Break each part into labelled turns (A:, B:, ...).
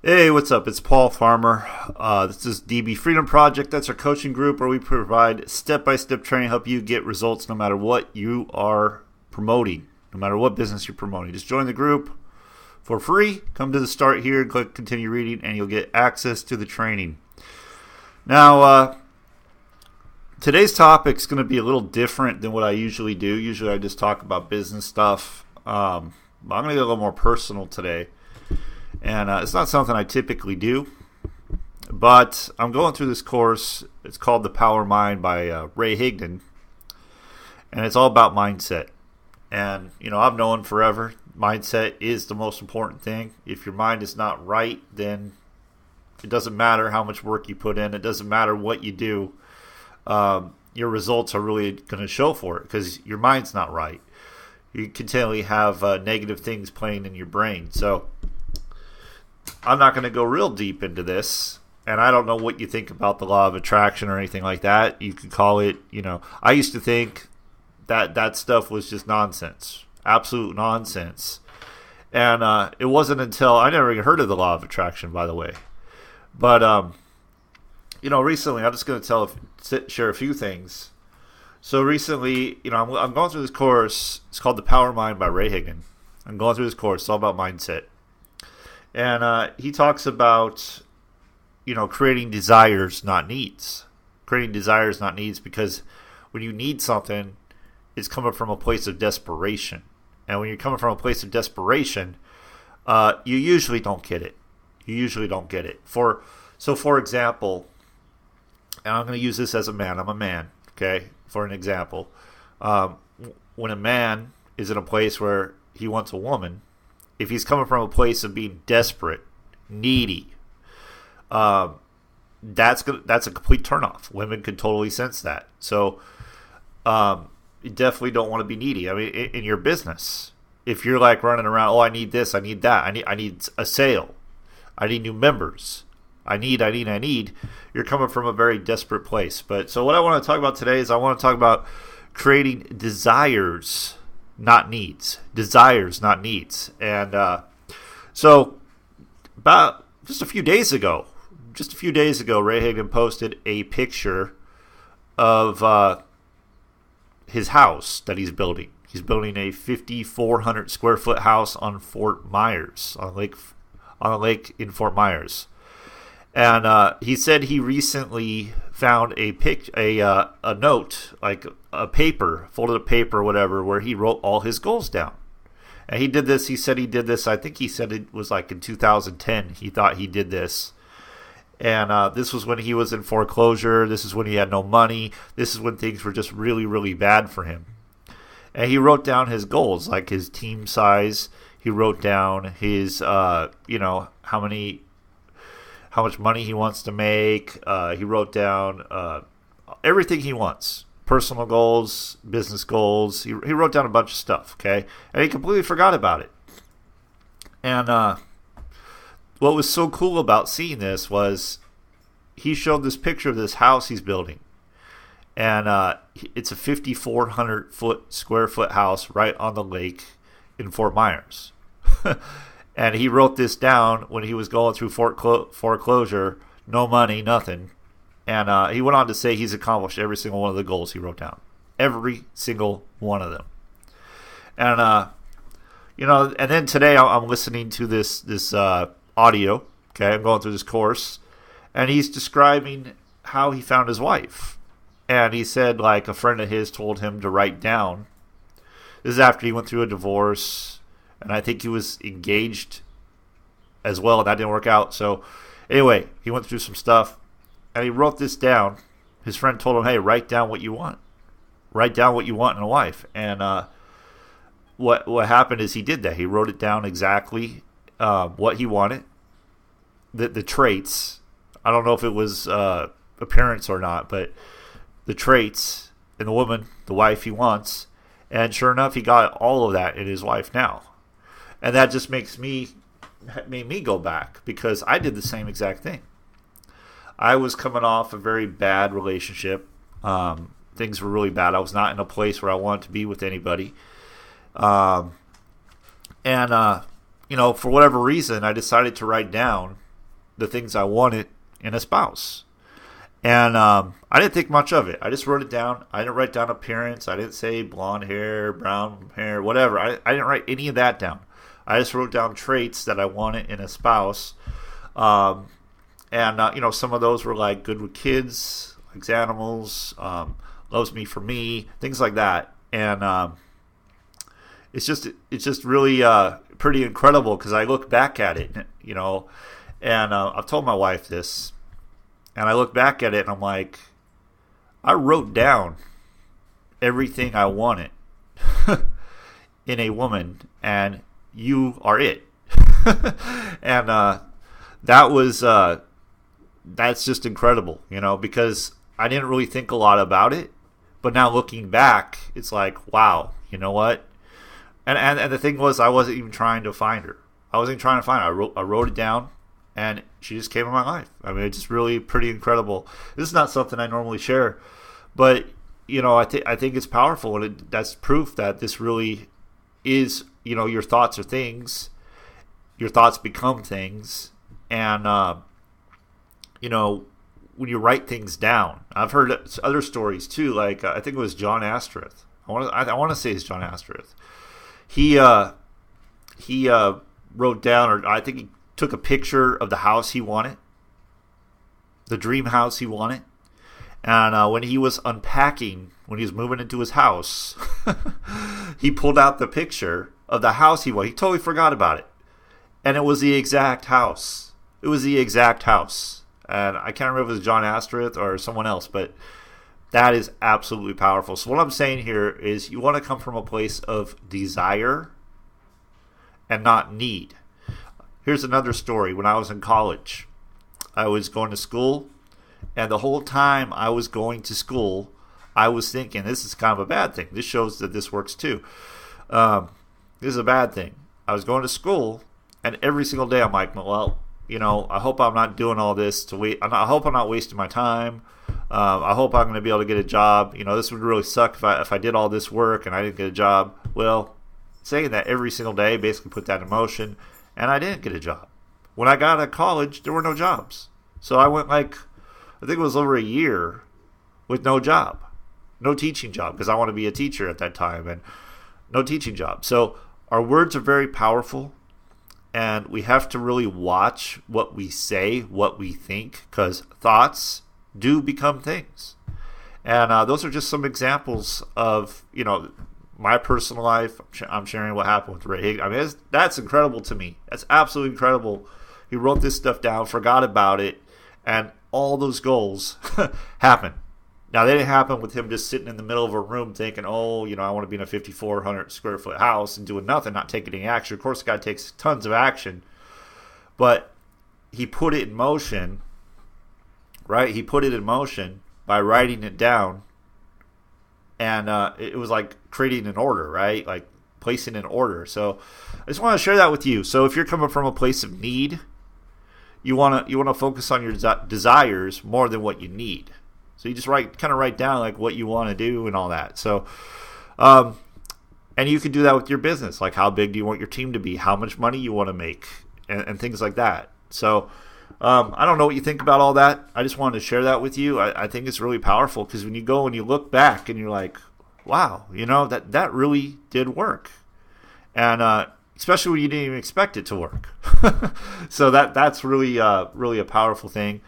A: Hey, what's up? It's Paul Farmer. This is DB Freedom Project. That's our coaching group where we provide step-by-step training to help you get results no matter what you are promoting, no matter what business you're promoting. Just join the group for free. Come to the start here and click continue reading, and you'll get access to the training. Now, today's topic is going to be a little different than what I usually do. Usually I just talk about business stuff. But I'm going to get a little more personal today. And it's not something I typically do, but I'm going through this course. It's called The Power Mind by Ray Higdon, and it's all about mindset. And, I've known forever, mindset is the most important thing. If your mind is not right, then it doesn't matter how much work you put in. It doesn't matter what you do. Your results are really going to show for it because your mind's not right. You continually have negative things playing in your brain. So I'm not going to go real deep into this, and I don't know what you think about the law of attraction or anything like that. You could call it, I used to think that stuff was just nonsense, absolute nonsense. And it wasn't until, I never even heard of the law of attraction, by the way. But, recently, I'm just going to share a few things. So recently, I'm going through this course. It's called The Power Mind by Ray Higdon. I'm going through this course. It's all about mindset. And he talks about, creating desires, not needs. Creating desires, not needs, because when you need something, it's coming from a place of desperation. And when you're coming from a place of desperation, you usually don't get it. For example, and I'm going to use this as a man. I'm a man, okay, for an example. When a man is in a place where he wants a woman, if he's coming from a place of being desperate, needy, that's a complete turnoff. Women can totally sense that. So you definitely don't want to be needy. I mean, in your business, if you're like running around, I need this, I need that, I need a sale, I need new members, I need. You're coming from a very desperate place. But so what I want to talk about today is I want to talk about creating desires, not needs. Desires, not needs. And so about just a few days ago, Ray Higdon posted a picture of his house that he's building. He's building a 5,400 square foot house on Fort Myers, on a lake in Fort Myers. And he said he recently found a note, like a paper, folded up paper or whatever, where he wrote all his goals down. And he did this, I think he said it was like in 2010, he thought he did this. And this was when he was in foreclosure. This is when he had no money. This is when things were just really, really bad for him. And he wrote down his goals, like his team size. He wrote down his, how much money he wants to make. He wrote down everything he wants. Personal goals, business goals. He wrote down a bunch of stuff, okay? And he completely forgot about it. And what was so cool about seeing this was he showed this picture of this house he's building. And it's a 5,400 square foot house right on the lake in Fort Myers. And he wrote this down when he was going through foreclosure, no money, nothing. And he went on to say he's accomplished every single one of the goals he wrote down. Every single one of them. And, and then today I'm listening to this audio. Okay, I'm going through this course. And he's describing how he found his wife. And he said, like, a friend of his told him to write down. This is after he went through a divorce. And I think he was engaged as well, and that didn't work out. So anyway, he went through some stuff, and he wrote this down. His friend told him, hey, write down what you want. Write down what you want in a wife. And what happened is he did that. He wrote it down exactly what he wanted, the traits. I don't know if it was appearance or not, but the traits in the woman, the wife he wants. And sure enough, he got all of that in his wife now. And that just made me go back because I did the same exact thing. I was coming off a very bad relationship. Things were really bad. I was not in a place where I wanted to be with anybody. For whatever reason, I decided to write down the things I wanted in a spouse. And I didn't think much of it. I just wrote it down. I didn't write down appearance. I didn't say blonde hair, brown hair, whatever. I didn't write any of that down. I just wrote down traits that I wanted in a spouse. Some of those were like good with kids, likes animals, loves me for me, things like that. And it's just really pretty incredible because I look back at it, and I've told my wife this, and I look back at it and I'm like, I wrote down everything I wanted in a woman, and you are it. And that's just incredible, because I didn't really think a lot about it, but now looking back, it's like, wow, you know what? And the thing was, I wasn't even trying to find her. I wasn't even trying to find her. I wrote it down, and she just came in my life. I mean, it's just really pretty incredible. This is not something I normally share, but I think it's powerful, and that's proof that this really is. Your thoughts are things. Your thoughts become things, and when you write things down. I've heard other stories too. Like I think it was John Astoreth. I want to say it's John Astoreth. He wrote down, or I think he took a picture of the house he wanted, the dream house he wanted, and when he was unpacking, when he was moving into his house, he pulled out the picture of the house he wanted. He totally forgot about it, and it was the exact house. It was the exact house, and I can't remember if it was John Astoreth or someone else, but that is absolutely powerful. So what I'm saying here is you want to come from a place of desire and not need. Here's another story. When I was in college, I was going to school, and the whole time I was going to school, I was thinking, this is kind of a bad thing. This shows that this works too. This is a bad thing. I was going to school, and every single day I'm like, well, I hope I'm not doing all this to wait. I hope I'm not wasting my time. I hope I'm going to be able to get a job. This would really suck if I did all this work and I didn't get a job. Well, saying that every single day basically put that in motion, and I didn't get a job. When I got out of college, there were no jobs. So I went I think it was over a year with no job, no teaching job, because I want to be a teacher at that time, and no teaching job. So our words are very powerful, and we have to really watch what we say, what we think, because thoughts do become things. And those are just some examples of, my personal life. I'm sharing what happened with Ray Higgins. I mean, that's incredible to me. That's absolutely incredible. He wrote this stuff down, forgot about it, and all those goals happened. Now, they didn't happen with him just sitting in the middle of a room thinking, I want to be in a 5,400 square foot house and doing nothing, not taking any action. Of course, the guy takes tons of action, but he put it in motion, right? He put it in motion by writing it down, and it was like creating an order, right? Like placing an order. So I just want to share that with you. So if you're coming from a place of need, you want to focus on your desires more than what you need. So you just write down like what you want to do and all that. So, and you can do that with your business. Like how big do you want your team to be? How much money you want to make, and things like that. So, I don't know what you think about all that. I just wanted to share that with you. I think it's really powerful because when you go and you look back and you're like, wow, that really did work. And, especially when you didn't even expect it to work. So that's really a powerful thing.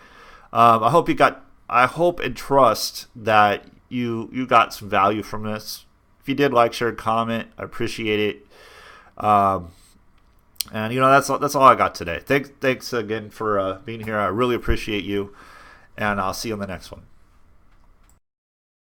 A: I hope and trust that you got some value from this. If you did, like, share, comment, I appreciate it. And that's all I got today. Thanks again for being here. I really appreciate you, and I'll see you on the next one.